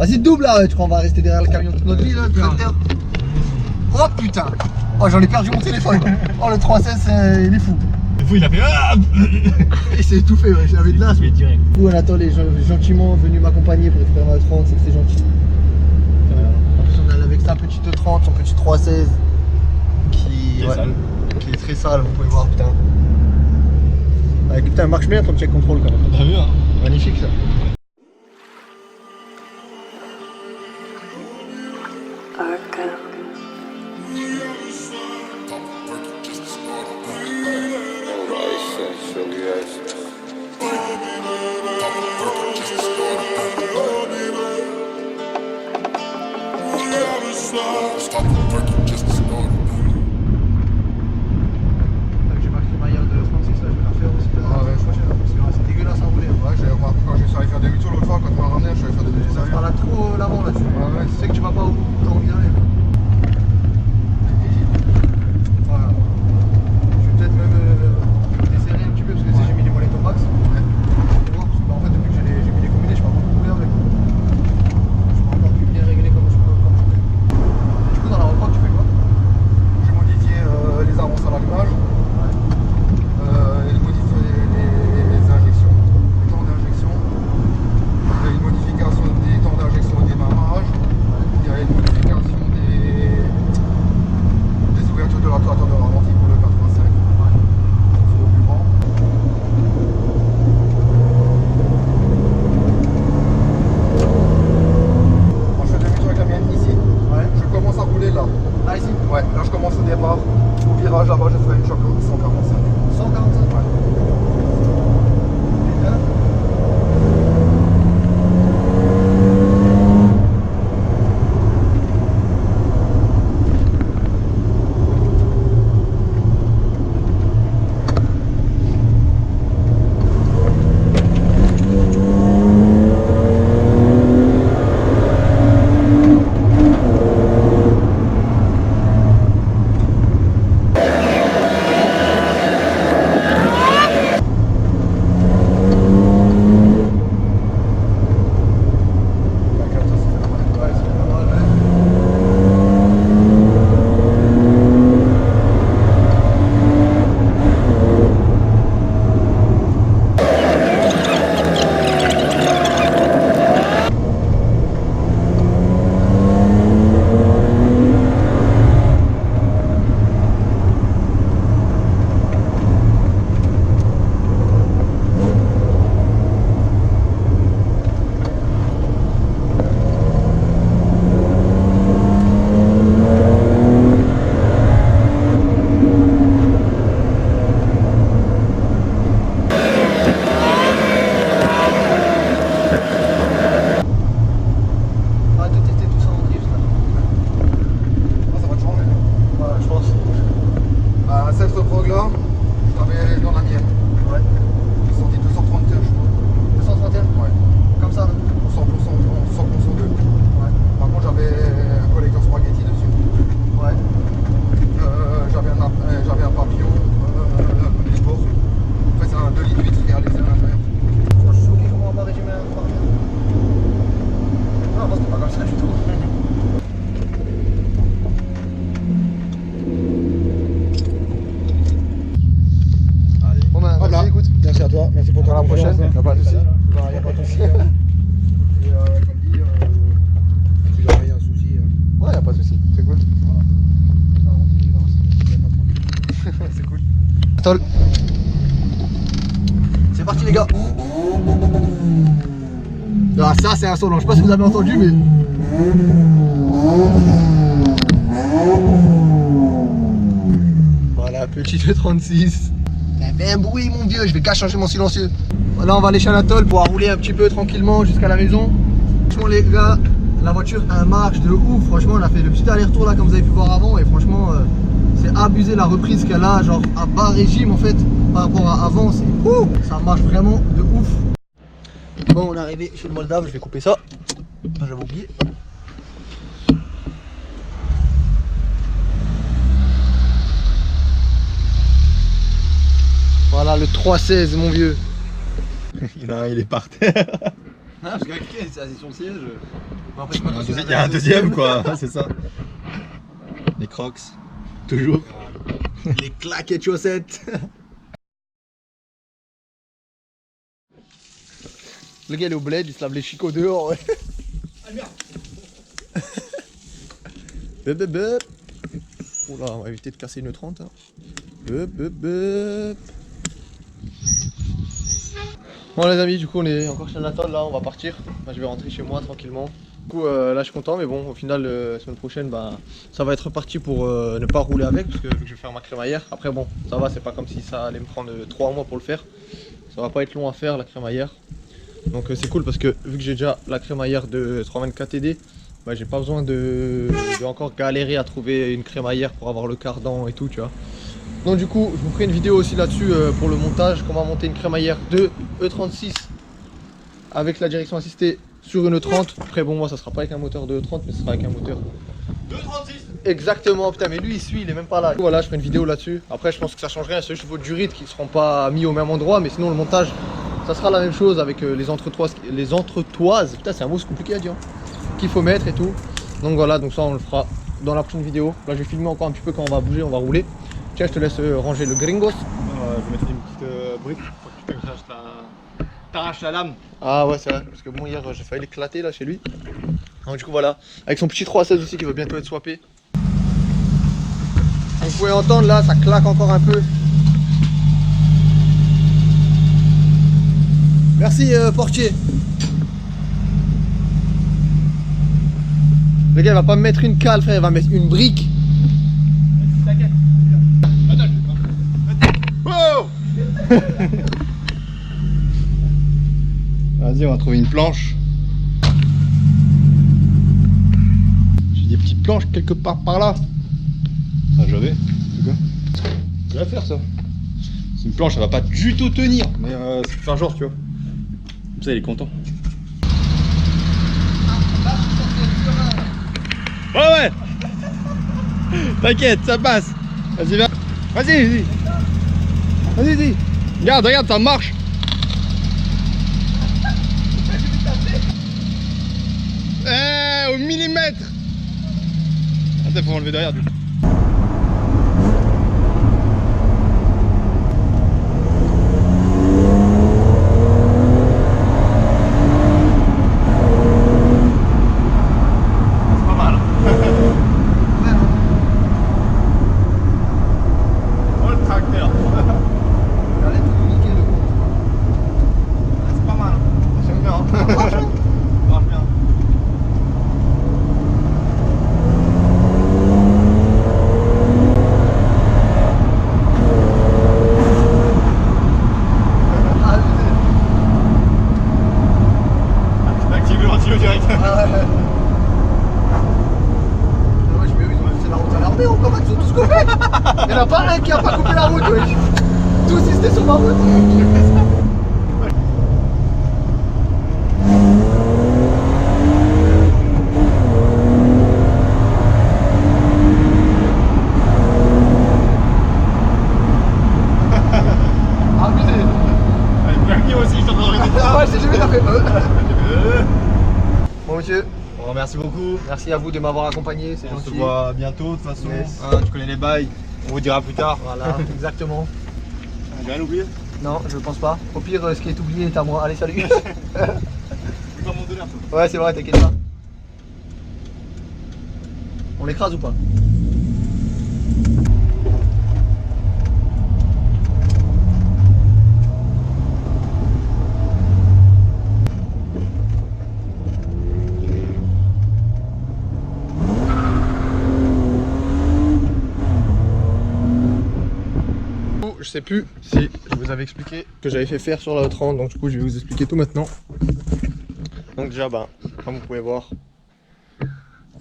Vas-y, double là, tu crois on va rester derrière le camion toute notre vie là, le tracteur. Oh putain. Oh, j'en ai perdu mon téléphone. Oh, le 316, il est fou. Le fou, il a fait ah. Il s'est étouffé, ouais, j'avais de l'asthme. Direct. Du coup, Anatole est gentiment venu m'accompagner pour récupérer ma 30, c'est gentil. En plus, on est allé avec sa petite 30, son petit 316 qui est très sale, vous pouvez voir, putain. Avec, putain, marche bien ton check control quand même. T'as vu, hein? Magnifique ça. J'ai marqué ma yacht de 36, là, je vais la faire aussi. Ah ouais, c'est dégueulasse à rouler. Ouais, j'avais remarqué quand je suis allé faire demi-tour l'autre fois, quand tu m'as ramené, je suis allé faire des demi-tours. Ça va trop l'avant là-dessus. Ouais, ouais. Tu sais que tu vas pas où t'as envie d'aller. Voilà. Je vais peut-être même desserrer un petit peu parce que j'ai mis les molettes au max. Ouais. Parce que, bah, en fait, depuis que j'ai mis les combinés, je peux pas beaucoup rouler avec. Je peux encore plus bien régler comme je peux. Du coup, dans la repas, tu fais quoi? J'ai modifié les avances à l'allumage. J'ai modifié les injections, les temps d'injection. Il y a une modification des temps d'injection au démarrage. Il y a une modification des ouvertures de l'actuateur de ralenti pour le 85. C'est le plus grand. Quand je fais demi-tour avec la mienne ici, je commence à rouler là. Là, ici? Ouais, là je commence au départ. Au virage là-bas, je ferai une choc 145. 145. Ouais. Et là? C'est parti les gars. Ah, ça c'est un son, je sais pas si vous avez entendu mais... Voilà, petite 36. Ça fait un bruit mon vieux, je vais qu'à changer mon silencieux. Voilà, on va aller chez Anatole pour rouler un petit peu tranquillement jusqu'à la maison. Franchement les gars, la voiture a un marche de ouf. Franchement, on a fait le petit aller-retour là comme vous avez pu voir avant. Et franchement, c'est abusé la reprise qu'elle a, genre à bas régime en fait. Par rapport à avant, c'est ouf. Ça marche vraiment de ouf. Bon, on est arrivé chez le Moldave, je vais couper ça. J'avais oublié. Voilà le 316 mon vieux. Il est par terre. Ah, parce qu'avec qui c'est assis sur le siège. Il y a un deuxième quoi, c'est ça. Les crocs, toujours. Les claquettes de chaussettes. Le gars il est au bled, il se lave les chicots dehors. Ouais. Ah merde. Oula, on va éviter de casser une 30. Hein. Bon les amis, du coup on est encore chez Anatole là, on va partir. Bah, je vais rentrer chez moi tranquillement. Du coup là je suis content, mais bon au final la semaine prochaine bah, ça va être reparti pour ne pas rouler avec, parce que vu que je vais faire ma crémaillère. Après bon, ça va, c'est pas comme si ça allait me prendre 3 mois pour le faire. Ça va pas être long à faire la crémaillère. Donc c'est cool parce que vu que j'ai déjà la crémaillère de 324 TD, bah, j'ai pas besoin de encore galérer à trouver une crémaillère pour avoir le cardan et tout, tu vois. Donc du coup, je vous ferai une vidéo aussi là-dessus pour le montage, comment monter une crémaillère de E36 avec la direction assistée sur une E30. Après bon, moi ça sera pas avec un moteur de E30, mais ce sera avec un moteur de E36. Exactement, putain, mais lui il suit, il est même pas là. Voilà, je ferai une vidéo là-dessus. Après je pense que ça change rien, c'est juste vos durites qui seront pas mis au même endroit, mais sinon le montage ça sera la même chose avec les entretoises. Putain, c'est un mot compliqué à dire. Qu'il faut mettre et tout. Donc voilà, donc ça on le fera dans la prochaine vidéo. Là je vais filmer encore un petit peu quand on va bouger, on va rouler. Tiens, je te laisse ranger le gringos. Je vais mettre une petite brique pour que tu t'arraches la lame. Ah ouais, c'est vrai, parce que bon, hier j'ai failli l'éclater là chez lui. Donc du coup voilà, avec son petit 316 aussi qui va bientôt être swappé. Vous pouvez entendre là, ça claque encore un peu. Merci portier. Le gars il va pas me mettre une cale frère, il va mettre une brique. T'inquiète. Attends, oh. Vas-y, on va trouver une planche. J'ai des petites planches quelque part par là. Ah, j'avais. C'est quoi? Je vais la faire ça. C'est une planche, elle va pas du tout tenir. Mais c'est pour faire genre, tu vois. Comme ça, il est content. Ouais. T'inquiète, ça passe. Vas-y, viens. Vas-y. Vas-y. Regarde, ça marche. Au millimètre. Attends, faut enlever derrière du coup. Il n'y en a pas un qui a pas coupé la route, wesh. Tous ils étaient sur ma route. Abusé. Allez, aussi, je suis en train de regarder ça. Ouais, j'ai vu, t'as fait Bon monsieur. Bon, merci beaucoup. Merci à vous de m'avoir accompagné, c'est On gentil. se voit bientôt de toute façon. Yes. Hein, tu connais les bails. On vous dira plus tard. Voilà, exactement. J'ai rien oublié. Non, je pense pas. Au pire, ce qui est oublié est à moi. Allez, salut. C'est pas mon délire, toi. Ouais, c'est vrai, t'inquiète pas. On l'écrase ou pas? Je sais plus si je vous avais expliqué que j'avais fait faire sur la E30, donc du coup je vais vous expliquer tout maintenant. Donc déjà comme vous pouvez voir,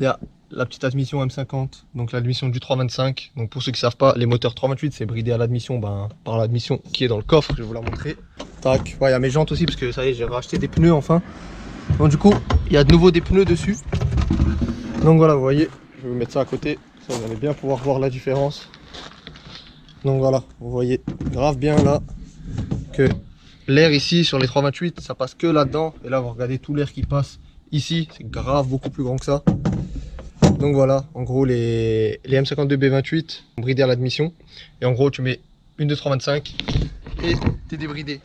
il y a la petite admission M50, donc l'admission du 325. Donc pour ceux qui savent pas, les moteurs 328 c'est bridé à l'admission par l'admission qui est dans le coffre, je vais vous la montrer. Tac, ouais, il y a mes jantes aussi parce que ça y est, j'ai racheté des pneus enfin. Donc du coup il y a de nouveau des pneus dessus. Donc voilà, vous voyez, je vais vous mettre ça à côté, ça vous allez bien pouvoir voir la différence. Donc voilà, vous voyez grave bien là que l'air ici sur les 328, ça passe que là-dedans. Et là, vous regardez tout l'air qui passe ici, c'est grave beaucoup plus grand que ça. Donc voilà, en gros, les M52B28 bridés à l'admission. Et en gros, tu mets une de 325 et t'es débridé.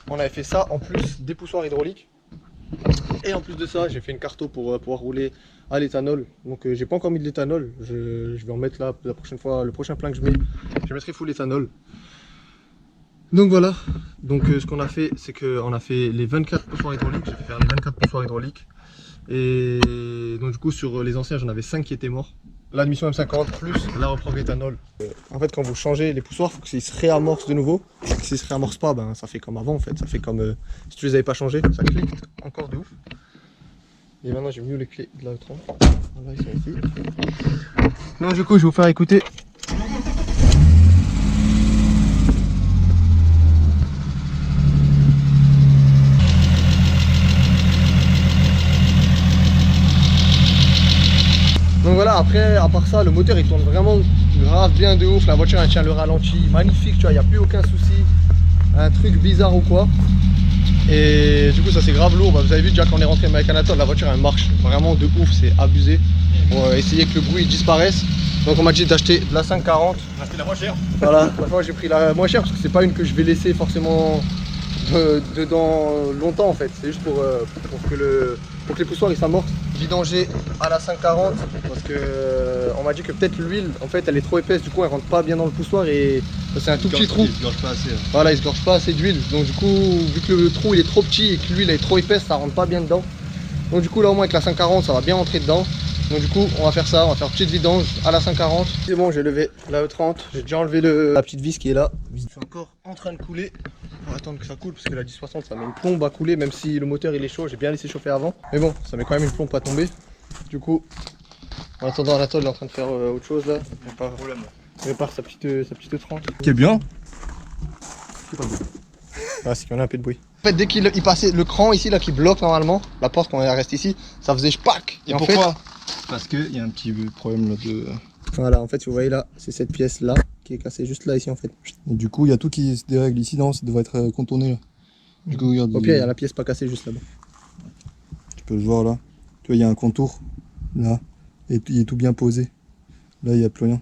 On avait fait ça en plus des poussoirs hydrauliques. Et en plus de ça, j'ai fait une carto pour pouvoir rouler à l'éthanol. Donc j'ai pas encore mis de l'éthanol. Je vais en mettre là la prochaine fois, le prochain plein que je mets, je mettrai full éthanol. Donc voilà. Donc ce qu'on a fait, c'est qu'on a fait les 24 poussoirs hydrauliques. J'ai fait faire les 24 poussoirs hydrauliques. Et donc du coup sur les anciens, j'en avais 5 qui étaient morts. L'admission M50 plus la reprendre éthanol. En fait, quand vous changez les poussoirs, il faut qu'ils se réamorcent de nouveau. S'ils ne se réamorcent pas, ben, ça fait comme avant en fait. Ça fait comme si tu les avais pas changés, ça clique encore de ouf. Et maintenant j'ai mis les clés de la E30. Voilà, ils sont ici. Donc du coup, je vais vous faire écouter. Donc voilà, après, à part ça, le moteur il tourne vraiment grave bien de ouf. La voiture elle tient le ralenti, magnifique, tu vois, il n'y a plus aucun souci. Un truc bizarre ou quoi. Et du coup, ça c'est grave lourd. Bah, vous avez vu déjà quand on est rentré avec Anatole, la voiture elle marche vraiment de ouf, c'est abusé. Pour essayer que le bruit disparaisse. Donc on m'a dit d'acheter de la 540. On a acheté la moins chère. Voilà, moi j'ai pris la moins chère parce que c'est pas une que je vais laisser forcément dedans longtemps en fait. C'est juste pour que les poussoirs ils s'amorcent. Vidanger à la 540 parce que on m'a dit que peut-être l'huile en fait elle est trop épaisse, du coup elle rentre pas bien dans le poussoir et c'est un tout petit trou. Il se gorge pas assez. Voilà, il se gorge pas assez d'huile. Donc du coup, vu que le trou il est trop petit et que l'huile est trop épaisse, ça rentre pas bien dedans. Donc du coup là au moins avec la 540 ça va bien rentrer dedans. Donc du coup on va faire ça, on va faire petite vidange à la 540. C'est bon, j'ai levé la E30, j'ai déjà enlevé la petite vis qui est là. Je suis encore en train de couler. On va attendre que ça coule parce que la 1060 ça met une plombe à couler même si le moteur il est chaud, j'ai bien laissé chauffer avant. Mais bon, ça met quand même une plombe à tomber. Du coup, en attendant Anatole est en train de faire autre chose là. Il répare sa petite E30. Qui est bien. Ah, c'est qu'il y en a un peu de bruit. En fait, dès qu'il passait le cran ici là qui bloque normalement, la porte quand elle reste ici, ça faisait spac. Et pourquoi? Parce qu'il y a un petit problème là de... Voilà, en fait, vous voyez là, c'est cette pièce là qui est cassée juste là ici en fait. Et du coup, il y a tout qui se dérègle ici, non? Ça devrait être contourné là. Du coup, regarde. Au pire, il y a la pièce pas cassée juste là-bas. Tu peux le voir là. Tu vois, il y a un contour là. Et il est tout bien posé. Là, il n'y a plus rien.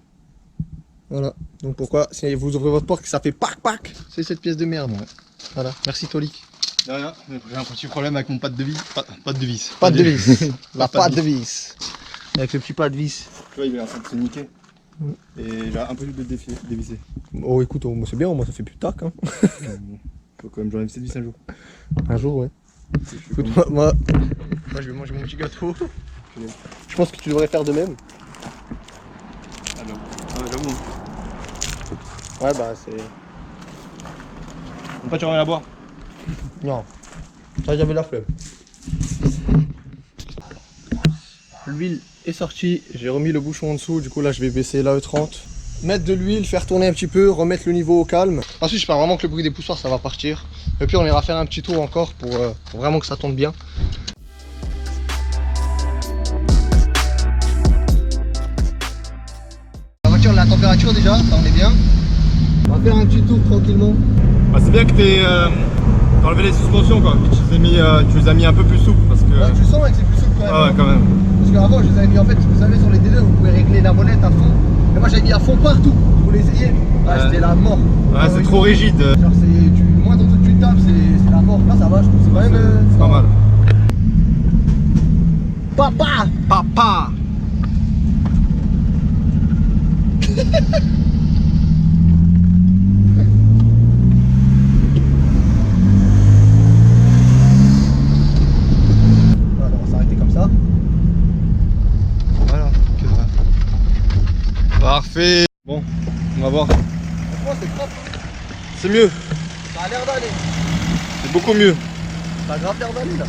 Voilà. Donc pourquoi, si vous ouvrez votre porte, que ça fait pac pac, c'est cette pièce de merde. Ouais. Voilà. Merci Tolik. De rien, j'ai un petit problème avec mon pâte de vis. Pâte de vis. Pas de vis. La pâte de vis. Avec le petit pas de vis. Tu vois, il est en train de se niquer. Et j'ai un peu de dévisser. Oh écoute, moi c'est bien, moi ça fait plus de tac. Hein. Faut quand même j'enlève cette vis un jour. Un jour, ouais. Écoute, moi je vais manger mon petit gâteau. Je pense que tu devrais faire de même. Alors, j'avoue. Ouais, bah c'est. Pourquoi tu remets la boire? Non. Ça, j'avais la flemme. L'huile est sortie, j'ai remis le bouchon en dessous, du coup là je vais baisser la E30. Mettre de l'huile, faire tourner un petit peu, remettre le niveau au calme. Ensuite j'espère vraiment que le bruit des poussoirs ça va partir. Et puis on ira faire un petit tour encore pour vraiment que ça tourne bien. La voiture, la température déjà, ça en est bien. On va faire un petit tour tranquillement. Bah, c'est bien que t'as enlevé les suspensions quoi. Tu les as mis un peu plus souples parce que... Ouais, tu sens que c'est plus souple quand même. Ah ouais, quand même. Parce qu'avant je les avais mis en fait, vous savez sur les D2 vous pouvez régler la molette à fond. Et moi j'avais mis à fond partout, vous l'essayez. Ouais, c'était la mort. Ouais, c'est trop rigide. Genre c'est le moindre truc que tu tapes c'est la mort. Là ça va, je trouve c'est quand même C'est pas mal. Papa. Papa. Voilà, on va s'arrêter comme ça. Voilà, que ça. Parfait. Bon, on va voir. Franchement c'est propre. C'est mieux. Ça a l'air d'aller. C'est beaucoup mieux. Ça a grave l'air d'aller là.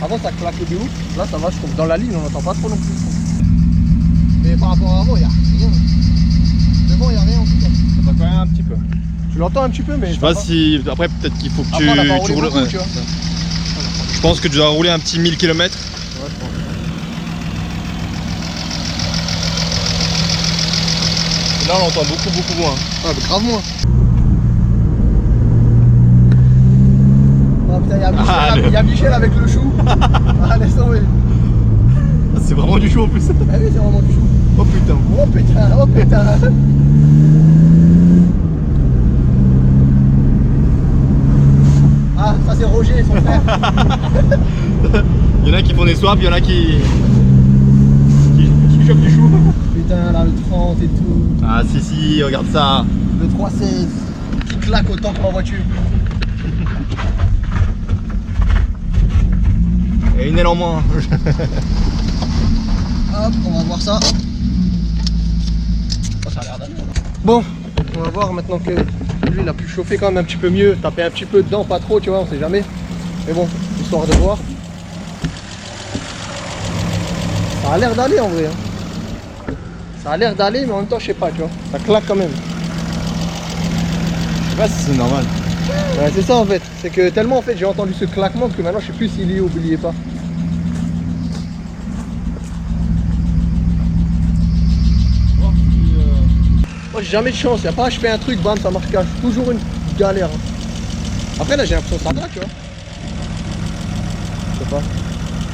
Avant ça claquait de ouf. Là ça va, je trouve. Dans la ligne on n'entend pas trop non plus. Mais par rapport à avant, il n'y a rien. Devant, il n'y a rien en tout cas. Ça va quand même un petit peu. Tu l'entends un petit peu, mais. Je sais pas si... Après, peut-être qu'il faut que Après, on a pas roulé roules... beaucoup, ouais. tu vois. Je pense que tu dois rouler un petit 1000 km. Ouais, je pense. Et là, on l'entend beaucoup moins. Ouais, mais grave moins. putain, il y a Michel avec le chou. Ah, laisse tomber. C'est vraiment du chou en plus. Ah oui, c'est vraiment du chou. Oh putain. Oh putain, oh putain. Ah, ça c'est Roger, son frère. Il y en a qui font des swaps, il y en a qui chopent du chou. Putain, là, le 30 et tout. Ah si, regarde ça. Le 316 qui claque autant que ma voiture. Et une aile en moins. Hop, on va voir ça. Oh, ça a l'air d'aller. Bon, on va voir maintenant que lui il a pu chauffer quand même un petit peu mieux, taper un petit peu dedans, pas trop, tu vois, on sait jamais. Mais bon, histoire de voir. Ça a l'air d'aller en vrai. Hein. Ça a l'air d'aller, mais en même temps, je sais pas, tu vois. Ça claque quand même. Je sais pas si c'est normal. Ouais, c'est ça en fait. C'est que tellement en fait j'ai entendu ce claquement que maintenant je sais plus s'il est ou il y est pas. Moi j'ai jamais de chance, y a pas je fais un truc, bam ça marche cache. Toujours une galère. Hein. Après là j'ai l'impression que ça va, tu vois. Je sais pas.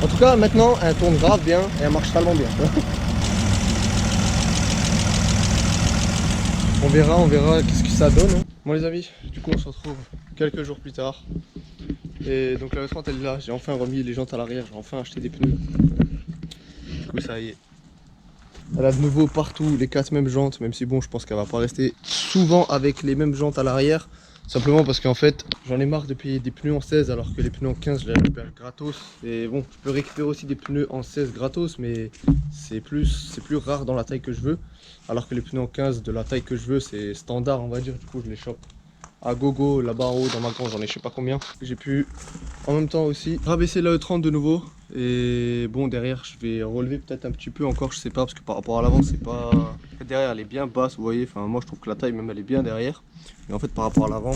En tout cas maintenant elle tourne grave bien et elle marche tellement bien. On verra qu'est-ce que ça donne. Hein. Bon les amis, du coup on se retrouve quelques jours plus tard. Et donc la E30 elle est là, j'ai enfin remis les jantes à l'arrière, j'ai enfin acheté des pneus. Du coup ça y est. Elle a de nouveau partout les 4 mêmes jantes, même si bon je pense qu'elle va pas rester souvent avec les mêmes jantes à l'arrière. Simplement parce qu'en fait j'en ai marre de payer des pneus en 16 alors que les pneus en 15 je les récupère gratos. Et bon je peux récupérer aussi des pneus en 16 gratos mais c'est plus rare dans la taille que je veux. Alors que les pneus en 15 de la taille que je veux c'est standard on va dire, du coup je les chope à gogo là-bas en haut dans ma grange, j'en ai je sais pas combien. J'ai pu en même temps aussi rabaisser la E30 de nouveau. Et bon derrière je vais relever peut-être un petit peu encore, je sais pas parce que par rapport à l'avant c'est pas... Derrière elle est bien basse vous voyez, enfin moi je trouve que la taille même elle est bien derrière. Mais en fait par rapport à l'avant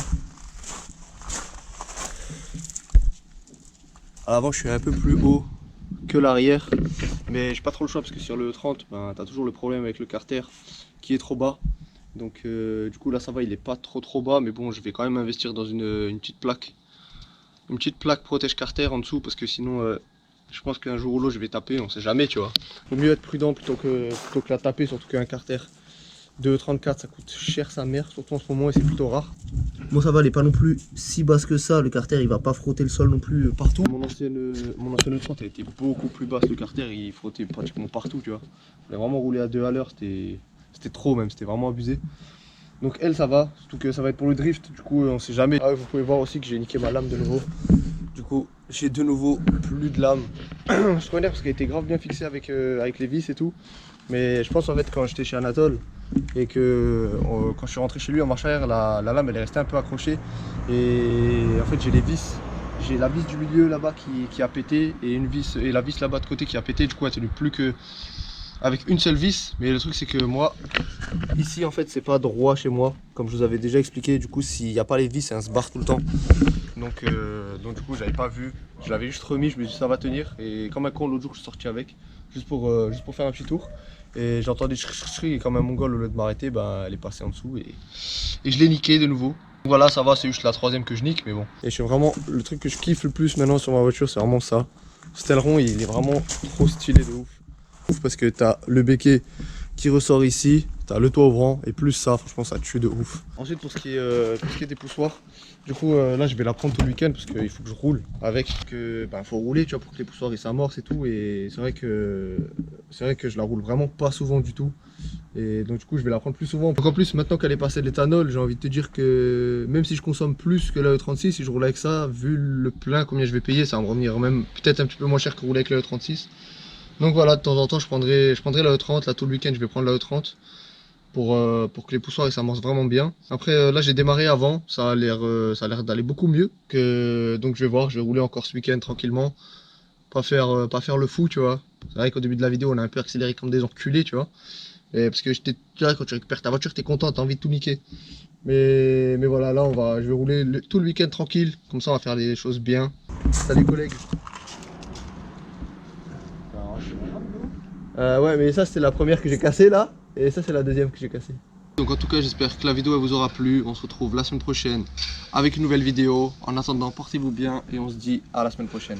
je suis un peu plus haut que l'arrière. Mais j'ai pas trop le choix parce que sur le 30 ben, t'as toujours le problème avec le carter qui est trop bas. Donc du coup là ça va, il est pas trop bas, mais bon je vais quand même investir dans une petite plaque. Une petite plaque protège carter en dessous parce que sinon je pense qu'un jour ou l'autre je vais taper, on sait jamais tu vois. Faut mieux être prudent plutôt que la taper, surtout qu'un carter de 34 ça coûte cher sa mère, surtout en ce moment et c'est plutôt rare. Bon ça va, elle est pas non plus si basse que ça, le carter il va pas frotter le sol non plus partout. Mon ancienne 30 elle était beaucoup plus basse, le carter il frottait pratiquement partout tu vois. Je voulais vraiment rouler à 2 à l'heure, c'était trop même, c'était vraiment abusé. Donc elle ça va, surtout que ça va être pour le drift, du coup on sait jamais. Ah, vous pouvez voir aussi que j'ai niqué ma lame de nouveau. Du coup j'ai de nouveau plus de lame. Je connais parce qu'elle était grave bien fixée avec les vis et tout. Mais je pense en fait quand j'étais chez Anatole et que quand je suis rentré chez lui en marche arrière, la lame elle est restée un peu accrochée. Et en fait j'ai les vis. J'ai la vis du milieu là-bas qui a pété et la vis là-bas de côté qui a pété. Du coup elle tenait plus que avec une seule vis. Mais le truc c'est que moi ici en fait c'est pas droit chez moi comme je vous avais déjà expliqué. Du coup s'il n'y a pas les vis ça se barre tout le temps. Donc du coup j'avais pas vu, je l'avais juste remis, je me suis dit ça va tenir. Et comme un con l'autre jour je suis sorti avec juste pour faire un petit tour. Et j'entendais et comme un mongol au lieu de m'arrêter, bah, elle est passée en dessous et je l'ai niqué de nouveau. Voilà ça va, c'est juste la troisième que je nique mais bon. Et je suis vraiment, le truc que je kiffe le plus maintenant sur ma voiture c'est vraiment ça. Ce aileron il est vraiment trop stylé de ouf. Parce que t'as le béquet qui ressort ici, t'as le toit ouvrant et plus ça, franchement ça tue de ouf. Ensuite pour ce qui est des poussoirs, du coup là je vais la prendre tout le week-end parce qu'il faut que je roule avec, que faut rouler tu vois pour que les poussoirs ils s'amorcent et tout. Et c'est vrai que je la roule vraiment pas souvent du tout. Et donc du coup je vais la prendre plus souvent. Donc en plus maintenant qu'elle est passée de l'éthanol, j'ai envie de te dire que même si je consomme plus que la E36, si je roule avec ça, vu le plein combien je vais payer, ça va me revenir même peut-être un petit peu moins cher que rouler avec la E36. Donc voilà, de temps en temps je prendrai la E30, là tout le week-end je vais prendre la E30 pour que les poussoirs ils s'amorcent vraiment bien. Après là j'ai démarré avant, ça a l'air d'aller beaucoup mieux. Donc je vais voir, je vais rouler encore ce week-end tranquillement, pas faire le fou tu vois. C'est vrai qu'au début de la vidéo on a un peu accéléré comme des enculés tu vois. Et parce que quand tu récupères ta voiture t'es content, t'as envie de tout niquer. Mais voilà, là je vais rouler tout le week-end tranquille, comme ça on va faire les choses bien. Salut collègues. Ouais mais ça c'était la première que j'ai cassée là, et ça c'est la deuxième que j'ai cassée. Donc en tout cas j'espère que la vidéo elle vous aura plu. On se retrouve la semaine prochaine avec une nouvelle vidéo. En attendant portez-vous bien et on se dit à la semaine prochaine.